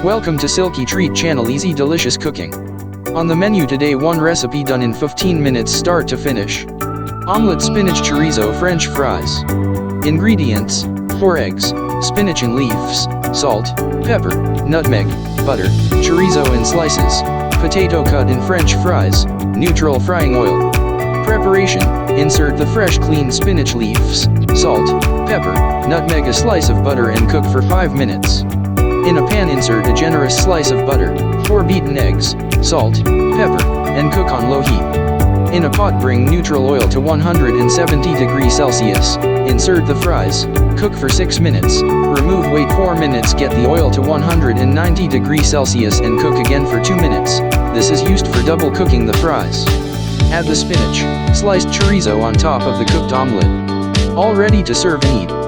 Welcome to Silkytreat Channel, easy delicious cooking. On the menu today, one recipe done in 15 minutes start to finish. Omelet Spinach Chorizo French fries. Ingredients: 4 eggs, spinach in leaves, salt, pepper, nutmeg, butter, chorizo in slices, potato cut in French fries, neutral frying oil. Preparation: insert the fresh cleaned spinach leaves, salt, pepper, nutmeg, a slice of butter and cook for 5 minutes. In a pan, insert a generous slice of butter, 4 beaten eggs, salt, pepper, and cook on low heat. In a pot, bring neutral oil to 170 degrees Celsius, insert the fries, cook for 6 minutes, remove, wait 4 minutes, get the oil to 190 degrees Celsius and cook again for 2 minutes. This is used for double cooking the fries. Add the spinach, sliced chorizo on top of the cooked omelet. All ready to serve and eat.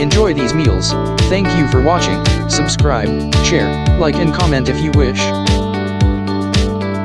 Enjoy these meals. Thank you for watching. Subscribe, share, like and comment if you wish.